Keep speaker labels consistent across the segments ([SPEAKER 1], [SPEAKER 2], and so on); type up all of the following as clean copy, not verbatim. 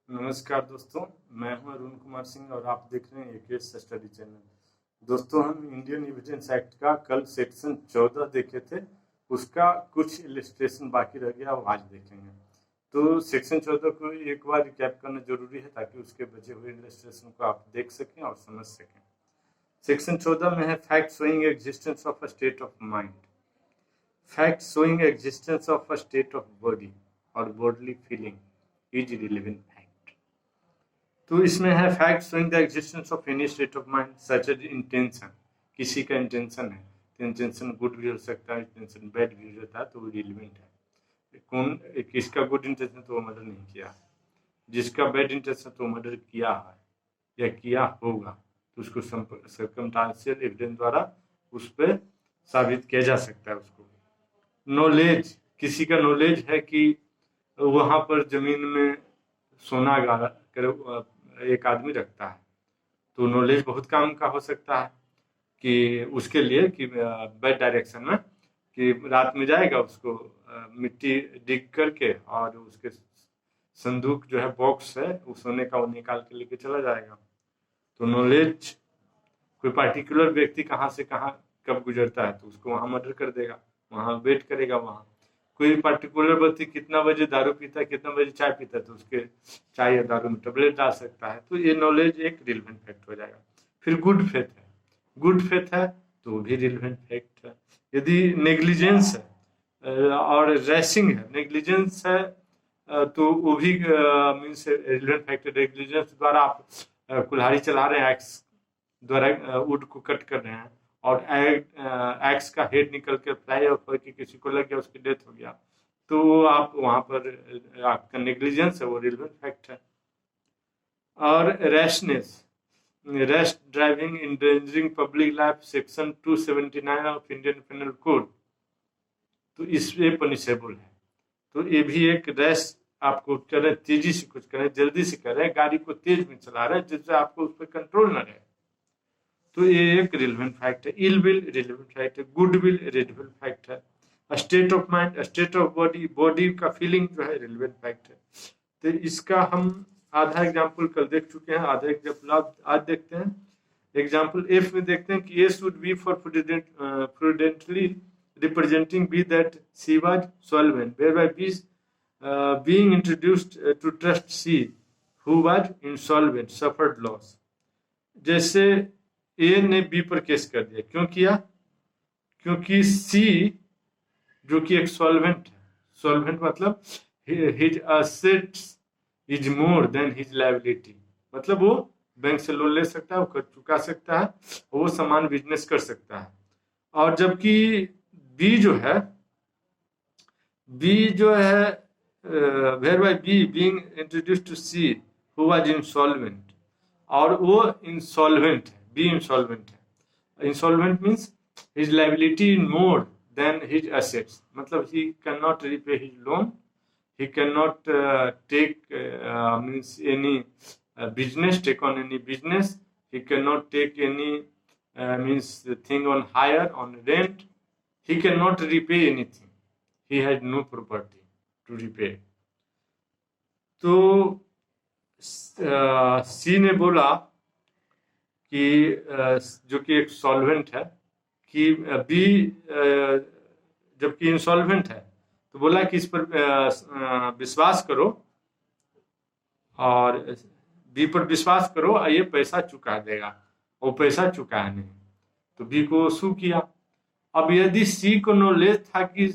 [SPEAKER 1] नमस्कार दोस्तों, मैं हूं अरुण कुमार सिंह और आप देख रहे हैं एकेएस स्टडी चैनल। दोस्तों, हम इंडियन एविडेंस एक्ट का कल सेक्शन 14 देखे थे। उसका कुछ इलिस्ट्रेशन बाकी रह गया, वो आज देखेंगे। तो सेक्शन 14 को एक बार रिकैप करना जरूरी है ताकि उसके बचे हुए इलिस्ट्रेशन को आप देख सकें और समझ सकें। सेक्शन 14 में है fact showing existence of a state of mind, fact showing existence of a state of body और bodily feeling is relevant fact. तो इसमें है fact showing the existence of any state of mind such as intention. किसी का intention है तो intention good भी हो सकता है, इंटेंशन बैड भी हो जाता है, तो वो रिलेवेंट है। कौन किसका गुड इंटेंशन तो वो मर्डर नहीं किया, जिसका बैड इंटेंशन तो मर्डर किया है या किया होगा, तो उसको सर्कमस्टेंशियल एविडेंस द्वारा उस पर साबित किया जा सकता है। उसको नॉलेज, किसी का नॉलेज है कि वहां पर जमीन में सोना गाड़ा एक आदमी रखता है, तो नॉलेज बहुत काम का हो सकता है कि उसके लिए कि बैड डायरेक्शन में कि रात में जाएगा, उसको मिट्टी डिग करके और उसके संदूक जो है, बॉक्स है, वो सोने का वो निकाल के लेके चला जाएगा। तो नॉलेज, कोई पार्टिकुलर व्यक्ति कहाँ से कहाँ कब गुजरता है तो उसको वहां मर्डर कर देगा, वहां वेट करेगा। वहां कोई पार्टिकुलर व्यक्ति कितना बजे दारू पीता है, कितना बजे चाय पीता है, तो उसके चाय या दारू में टैबलेट डाल सकता है। तो ये नॉलेज एक रिलेवेंट फैक्ट हो जाएगा। फिर गुड फेथ है, गुड फेथ है तो वो भी रिलेवेंट फैक्ट है। यदि नेग्लिजेंस है और रैशिंग है, नेग्लिजेंस है तो वो भी मीन्स रिलेवेंट फैक्ट है। नेग्लिजेंस द्वारा आप कुल्हाड़ी चला रहे हैं, एक्स द्वारा वुड को कट कर रहे हैं और एक्स का हेड निकल के फ्लाई होकर के किसी को लग गया, उसकी डेथ हो गया, तो आप वहां पर आपका नेग्लिजेंस है, वो रिलेवेंट फैक्ट है। और rashness, rash driving endangering public life, section 279 of Indian penal code, तो इसमें पनिशेबल है। तो ये भी एक रैश, आपको करें तेजी से कुछ करें, जल्दी से करें, गाड़ी को तेज में चला रहे हैं जिससे आपको उस पर कंट्रोल न रहे, तो ये एक रिलेवेंट फैक्ट है। इल विल रिलेवेंट फैक्ट है, गुड विल रिलेवेंट फैक्ट है, state of mind, state of body, body का फीलिंग जो है रिलेवेंट फैक्ट है। तो इसका हम आधा एग्जाम्पल कल देख चुके हैं, आधा एग्जाम्पल आज देखते हैं। एग्जाम्पल एफ में देखते हैं कि A should B for prudently representing B that C was solvent whereby B being introduced to trust C who was insolvent suffered loss। जैसे ए ने बी पर केस कर दिया, क्यों किया? क्योंकि सी जो कि एक सॉल्वेंट है, सॉल्वेंट मतलब his assets is more than his liability, मतलब वो बैंक से लोन ले सकता है, वो कर चुका सकता है, वो सामान बिजनेस कर सकता है। और जबकि बी जो है whereby B being introduced to C who was insolvent, और वो इंसॉल्वेंट है, बी इंसॉल्वेंट है। Insolvent means his liability more than his assets, मतलब he can not repay his loan, he cannot means any business, take on any business, he cannot take any means thing on hire, on rent, he cannot repay anything, he has no property to repay। तो सी ने बोला कि जो कि एक solvent है कि B जबकि इंसॉल्वेंट है, तो बोला कि इस पर विश्वास करो और बी पर विश्वास करो, ये पैसा चुका देगा। वो पैसा चुकाया नहीं, तो बी को सू किया। अब यदि सी को नॉलेज था कि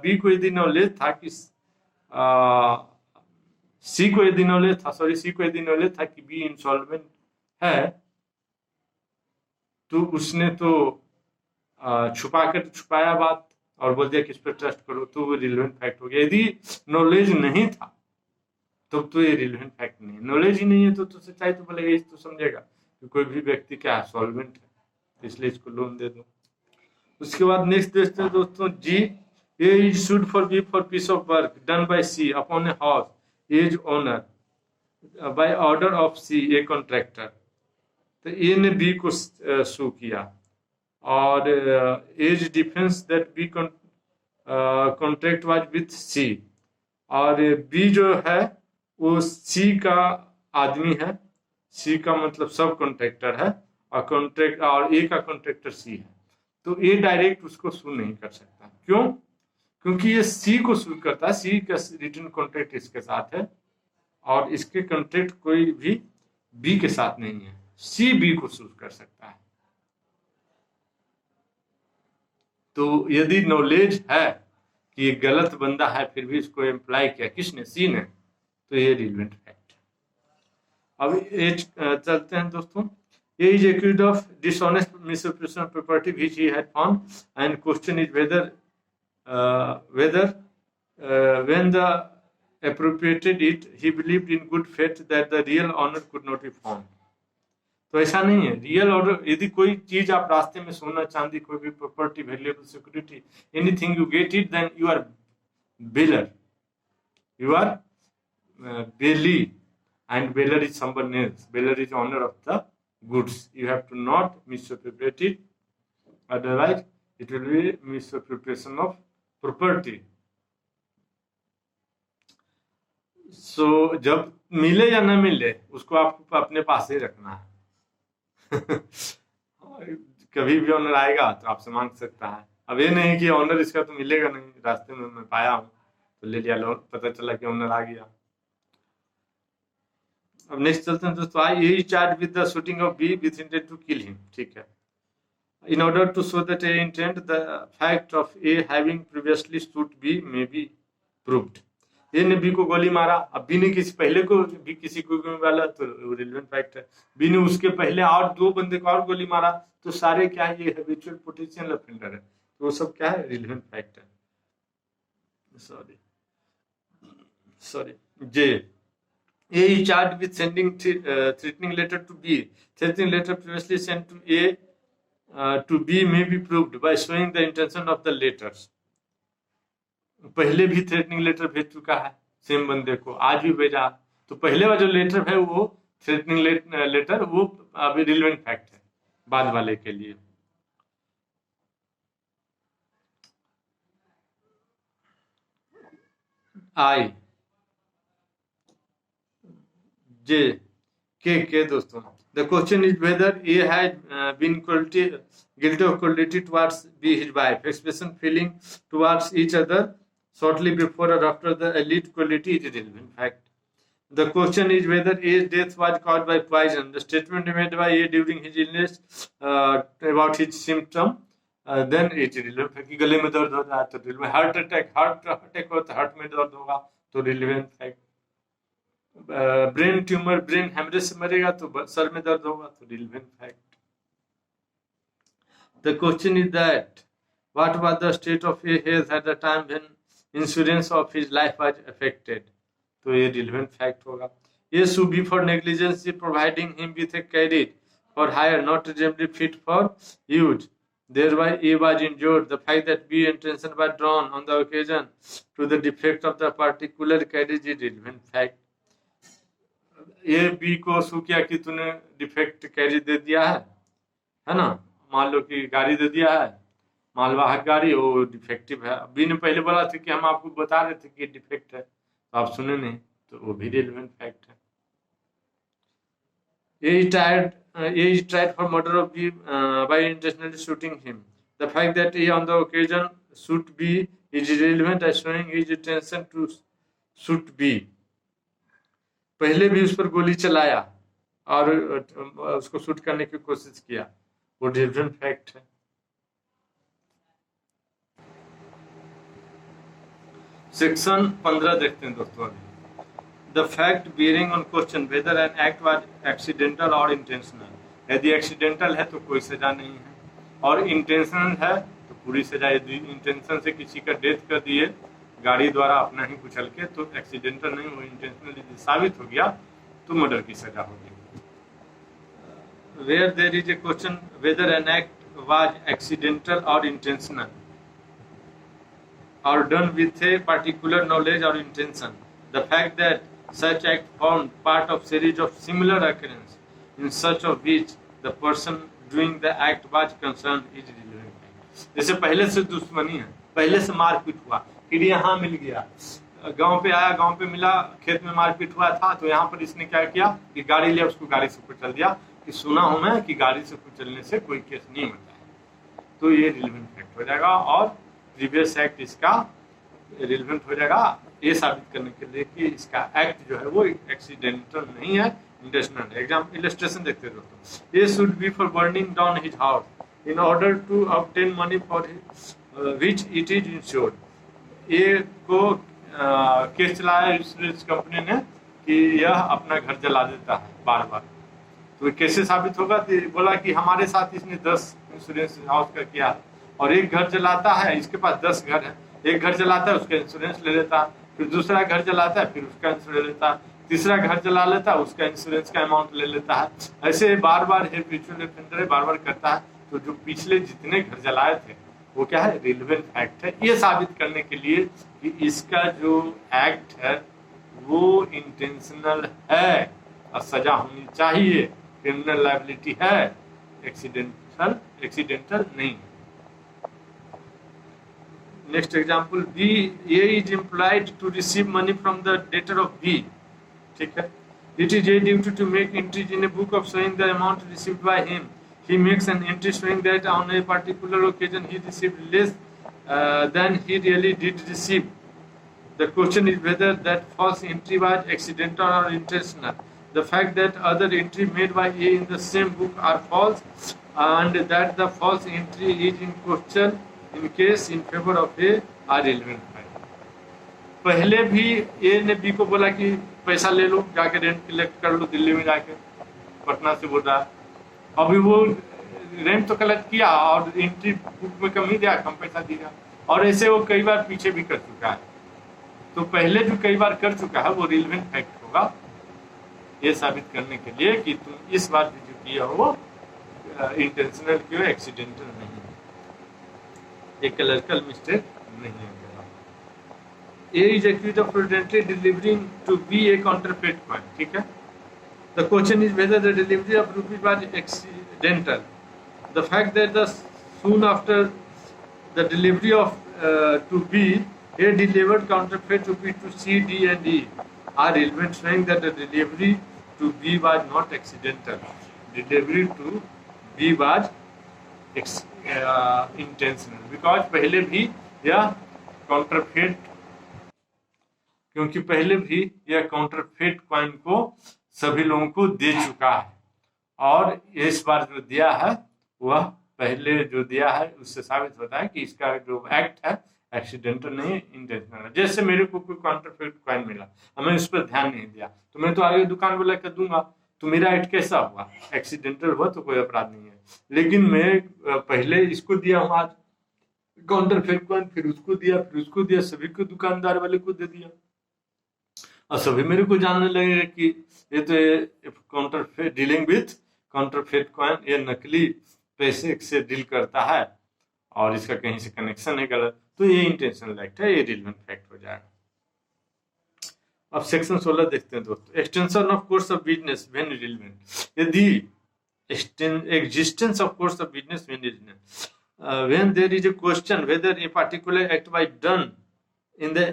[SPEAKER 1] बी को यदि नॉलेज था कि सी को यदि नॉलेज था कि बी इंसॉल्वेंट है, तो उसने तो छुपाया बात और बोल दिया कि इस पर ट्रस्ट करो, तो वो रिलेवेंट फैक्ट हो गया। यदि नॉलेज नहीं था तो ये रिलेवेंट फैक्ट नहीं है। नॉलेज ही नहीं है तो सच्चाई तो बोलेगा, तो समझेगा कि कोई भी व्यक्ति क्या सॉल्वेंट है, तो इसलिए इसको लोन दे दो। उसके बाद नेक्स्ट देखते हैं दोस्तों, G A is should for B for piece of work done by C upon a house as owner by order of C a contractor. तो ए ने बी को सू किया और as defence that B contract was with C, और B जो है वो सी का आदमी है, सी का मतलब सब कॉन्ट्रैक्टर है, और ए का कॉन्ट्रैक्टर सी है, तो ए डायरेक्ट उसको सू नहीं कर सकता। क्यों? क्योंकि ये सी को सू करता है, सी का रिटर्न कॉन्ट्रैक्ट इसके साथ है और इसके कॉन्ट्रैक्ट कोई भी बी के साथ नहीं है, सी बी को सू कर सकता है। तो यदि नॉलेज है कि ये गलत बंदा है फिर भी इसको एम्प्लाई किया किसने? सी ने, तो ये रिलेवेंट फैक्ट। अब एज चलते हैं दोस्तों। A is accused of dishonest misappropriation of property which he had found, and question is whether when the appropriated it, he believed in good faith that the real owner could not be found. तो ऐसा नहीं है। Real order, यदि कोई चीज आप रास्ते में, सोना चांदी, कोई भी property, valuable security, anything you get it, then you are bailer, you are bailey, and bailor is someone else. Bailor is owner of the goods. You have to not misappropriate it, otherwise it will be misappropriation of property. So जब मिले या न मिले उसको आपको अपने पास ही रखना है। कभी भी ऑनर आएगा तो आपसे मांग सकता है। अब ये नहीं कि ऑनर इसका तो मिलेगा नहीं, रास्ते में मैं पाया हूँ तो ले लिया, लोन पता चला कि ऑनर आ गया। अब नेक्स्ट चलते हैं दोस्तों। I he charge with the shooting of B with intent to kill him. ठीक है। In order to show that A intent the fact of A having previously shoot B may be proved. A ने B को गोली मारा, अब B ने किसी पहले को भी किसी को गोली मारा तो रिलेवेंट फैक्ट है। बी ने उसके पहले और दो बंदे को और गोली मारा तो सारे क्या है? ये हैबिचुअल पोटेंशियल ऑफेंडर है, तो वो सब क्या है? रिलेवेंट फैक्ट है। Sorry J A is charged with sending threatening letter to B. Threatening letter previously sent to A to B may be proved by showing the intention of the letters. पहले भी threatening letter भेज चुका है same बंदे को, आज भी भेजा, तो पहले वाला जो लेटर है वो थ्रेटनिंग लेटर वो अभी रिलेवेंट फैक्ट है बाद वाले के लिए। आई जे के दोस्तों, the question is whether a has been guilty of cruelty towards B his wife. Expression feeling towards each other shortly before or after the alleged cruelty is relevant fact. The question is whether A's death was caused by poison. The statement made by A during his illness about his symptom, then it is relevant fact. गले में दर्द हो रहा है तो relevant, heart attack हो तो heart में दर्द होगा तो relevant fact. Brain tumour, brain haemorrhage से मरेगा तो सर में दर्द होगा तो relevant fact. The question is that what was the state of a health at the time when insurance of his life was affected, तो ये रिलेवेंट फैक्ट होगा। ये should B for negligence providing him with a carrier for hire not reasonably fit for use, thereby A was injured. The fact that B intention was drawn on the occasion to the defect of the particular carriage is relevant fact. A B को sue किया कि तूने defect carry दे दिया है ना, मान लो कि गाड़ी दे दिया है, मालवाहक गाड़ी, वो डिफेक्टिव है। बी ने पहले बोला था कि हम आपको बता रहे थे कि डिफेक्ट है तो आप सुने नहीं, तो वो भी रिलेवेंट फैक्ट है। A is tried for murder of B by intentionally shooting him. The fact that A on the occasion shoot B is relevant as showing his intention to shoot B. पहले भी उस पर गोली चलाया और उसको shoot करने की कोशिश किया, वो डिफरेंट फैक्ट है। सेक्शन 15 देखते हैं दोस्तों अभी। The fact bearing on question whether an act was accidental और इंटेंशनल। यदि एक्सीडेंटल है तो कोई सजा नहीं है, और इंटेंशनल है तो पूरी सजा। यदि इंटेंशन से किसी का डेथ कर दिए गाड़ी द्वारा अपना ही कुचल के, तो एक्सीडेंटल नहीं, वो इंटेंशनल यदि साबित हो गया तो मर्डर की सजा होगी। Where there is a question whether an act was accidental और इंटेंशनल और done with a particular knowledge और intention, the fact that such act formed part of series of similar occurrence in such of which the person doing the act was concerned is relevant. जैसे पहले से दुश्मनी है, पहले से मारपीट हुआ, फिर यहाँ मिल गया, गांव पे आया, गांव पे मिला, खेत में मारपीट हुआ था, तो यहाँ पर इसने क्या किया कि गाड़ी लिया, उसको गाड़ी से कुचल दिया कि सुना हूं मैं कि गाड़ी से कुचलने से कोई केस नहीं होता है। तो ये रिलेवेंट फैक्ट हो जाएगा और प्रीवियस एक्ट इसका रिलेवेंट हो जाएगा ये साबित करने के लिए कि इसका एक्ट जो है वो एक्सीडेंटल नहीं है, इंटेंशनल है। एग्जाम्पल इलस्ट्रेशन देखते हैं दोस्तों। ये should B for burning down his house in order to obtain money for which it is insured. ये को केस चलाया इंश्योरेंस कंपनी ने कि यह अपना घर जला देता है बार बार। तो कैसे साबित होगा? तो बोला कि हमारे साथ इसने 10 इंश्योरेंस हाउस का किया है और एक घर जलाता है, इसके पास 10 घर है। एक घर जलाता है, उसका इंश्योरेंस ले लेता है, फिर दूसरा घर जलाता है, फिर उसका इंश्योरेंस लेता है, तीसरा घर जला लेता है, उसका इंश्योरेंस का अमाउंट ले लेता है। ऐसे बार बार हैबिचुअल ऑफेंडर है, बार बार करता है। तो जो पिछले जितने घर जलाए थे वो क्या है? रिलेवेंट फैक्ट है। ये साबित करने के लिए कि इसका जो एक्ट है वो इंटेंशनल है और सजा होनी चाहिए, क्रिमिनल लायबिलिटी है, एक्सीडेंटल नहीं। Next example, B A is employed to receive money from the debtor of B. ठीक है, it is a duty to make entries in a book of showing the amount received by him. He makes an entry showing that on a particular occasion he received less than he really did receive. The question is whether that false entry was accidental or intentional. The fact that other entry made by A in the same book are false and that the false entry is in question in case in favor of A are relevant. पहले भी A ने B को बोला कि पैसा ले लो, जाके rent collect कर लो, दिल्ली में जाके, पटना से बोल रहा है। अभी वो रेंट तो कलेक्ट किया और एंट्री बुक में कमी दिया, कम पैसा दिया, और ऐसे वो कई बार पीछे भी कर चुका है। तो पहले जो कई बार कर चुका है वो रिलेवेंट फैक्ट होगा ये साबित करने के लिए कि तुम इस बार जो किया हो वो इंटेंशनल क्यों, एक्सीडेंटल नहीं, एक क्लरिकल मिस्टेक नहीं है। A is accused of fraudulently delivering to B a counterfeit coin. ठीक है, the question is whether the delivery of rupees was accidental. The fact that soon after the delivery of to B, A delivered counterfeit rupees to C, D, and E are relevant, showing that the delivery to B was not accidental. Delivery to B was intentional because पहले भी यह counterfeit, क्योंकि पहले भी यह counterfeit coin को सभी लोगों को दे चुका है और इस बार जो दिया है वह पहले जो दिया है उससे साबित होता है कि इसका जो एक्ट है एक्सीडेंटल नहीं, इंटेंशनल है। जैसे मेरे को कोई काउंटरफेट कॉइन मिला, हमें उस पर ध्यान नहीं दिया, तो मैं तो आगे दुकान वाला कर दूंगा, तो मेरा एक्ट कैसा हुआ? एक्सीडेंटल हुआ, तो कोई अपराध नहीं है। लेकिन मैं पहले इसको दिया हूँ आज काउंटरफेट कॉइन, फिर उसको दिया, सभी को दुकानदार वाले को दे दिया और सभी मेरे को जानने लगे कि ये तो counterfeit, dealing with counterfeit coin, ये नकली पैसे से डील करता है और इसका कहीं से कनेक्शन है गलत, तो ये इंटेंशनल एक्ट है, ये रिलेवेंट फैक्ट हो जाएगा। अब सेक्शन 16 देखते हैं दोस्तों। Extension of course of business when relevant, यदि existence of course of business when there is a question whether a particular act was done in the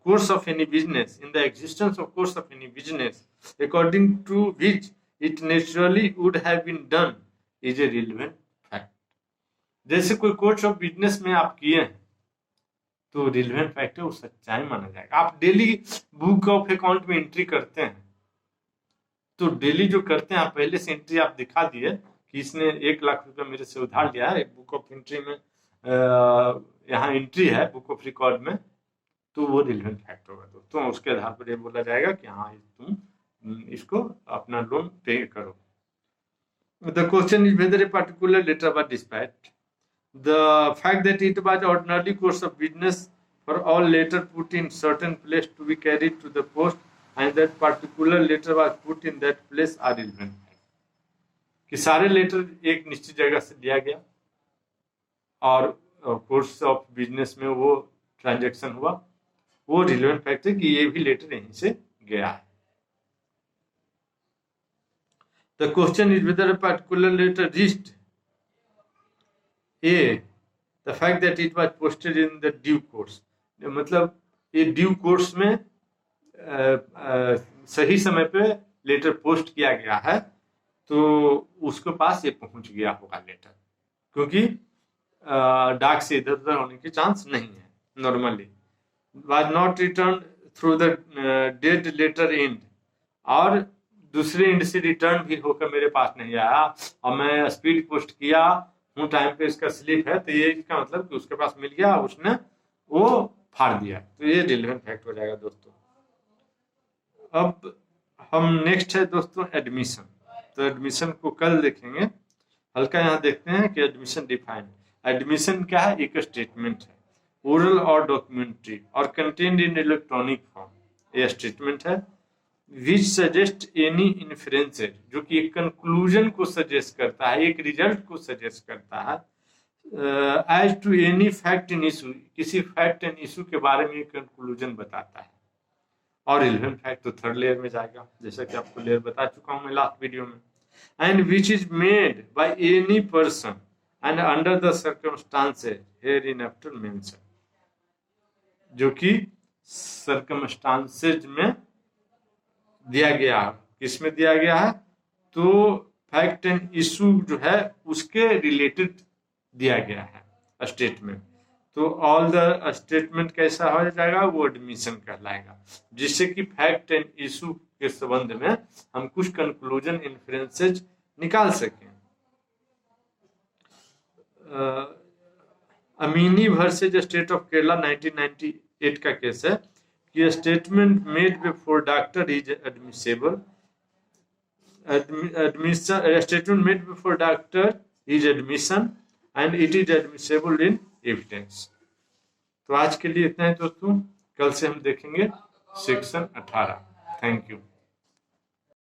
[SPEAKER 1] course of any business, in the existence of course of any business, according to which it naturally would have been done, is a relevant fact. जैसे कोई course of business में आप किए हैं तो relevant fact है, वो सच्चाई माना जाएगा। आप डेली बुक ऑफ अकाउंट में एंट्री करते हैं, तो डेली जो करते हैं आप पहले से एंट्री आप दिखा दिए कि इसने 1 लाख रुपया मेरे से उधार लिया है, बुक ऑफ एंट्री में यहाँ एंट्री है बुक ऑफ रिकॉर्ड में, तो वो रिलेवेंट फैक्ट होगा दोस्तों। उसके आधार पर ये बोला जाएगा कि हाँ तुम इसको अपना लोन पे करो। The question is whether a particular letter was dispatched, the fact that it was ordinary course of business for all letter put in certain place to be carried to the post and that particular letter was put in that place are relevant, कि सारे letter एक निश्चित जगह से दिया गया और course of business में वो ट्रांजैक्शन हुआ, वो रिलेवेंट फैक्ट है कि ये भी लेटर यहीं से गया है। The question is whether a particular letter reached A, the fact that it was posted in the due course, मतलब ये ड्यू कोर्स में सही समय पे लेटर पोस्ट किया गया है तो उसके पास ये पहुंच गया होगा लेटर, क्योंकि डाक से इधर उधर होने के चांस नहीं है normally. Was not return through the dead letter end, और दूसरे एंड से रिटर्न भी होकर मेरे पास नहीं आया और मैं स्पीड पोस्ट किया हूँ, टाइम पे इसका स्लिप है, तो ये इसका मतलब कि उसके पास मिल गया, उसने वो फाड़ दिया। तो ये रिलेवेंट फैक्ट हो जाएगा दोस्तों। अब हम नेक्स्ट है दोस्तों एडमिशन। तो एडमिशन को कल देखेंगे, हल्का यहाँ देखते हैं कि एडमिशन डिफाइन। एडमिशन क्या है? एक स्टेटमेंट है, ओरल और डॉक्यूमेंट्री और कंटेंट इन इलेक्ट्रॉनिक फॉर्म। ये स्टेटमेंट है विच सजेस्ट एनी इन्फ्रेंसेज, जो कि एक कंक्लूजन को सजेस्ट करता है, एक रिजल्ट को सजेस्ट करता है, as to any fact in issue, किसी फैक्ट एंड इशू के बारे में कंक्लूजन बताता है। और रिलेवेंट फैक्ट तो थर्ड लेयर में जाएगा, जैसा कि आपको लेयर बता चुका हूं मैं लास्ट वीडियो में। And which is made by any person and under the circumstances here in after mention, जो कि सर्कमस्टांसेस में दिया गया है। किसमें दिया गया है? तो फैक्ट एंड इशू जो है उसके रिलेटेड दिया गया है स्टेटमेंट। तो ऑल द स्टेटमेंट कैसा हो जाएगा? वो एडमिशन कहलाएगा, जिससे कि फैक्ट एंड इशू के संबंध में हम कुछ कंक्लूजन इन्फ्रेंसेज निकाल सकें। Amini versus state of Kerala 1998 का केस है कि statement made before doctor is admissible, statement made before doctor is admission and it is admissible in evidence. तो आज के लिए इतना है दोस्तों, कल से हम देखेंगे सेक्शन 18। Thank you.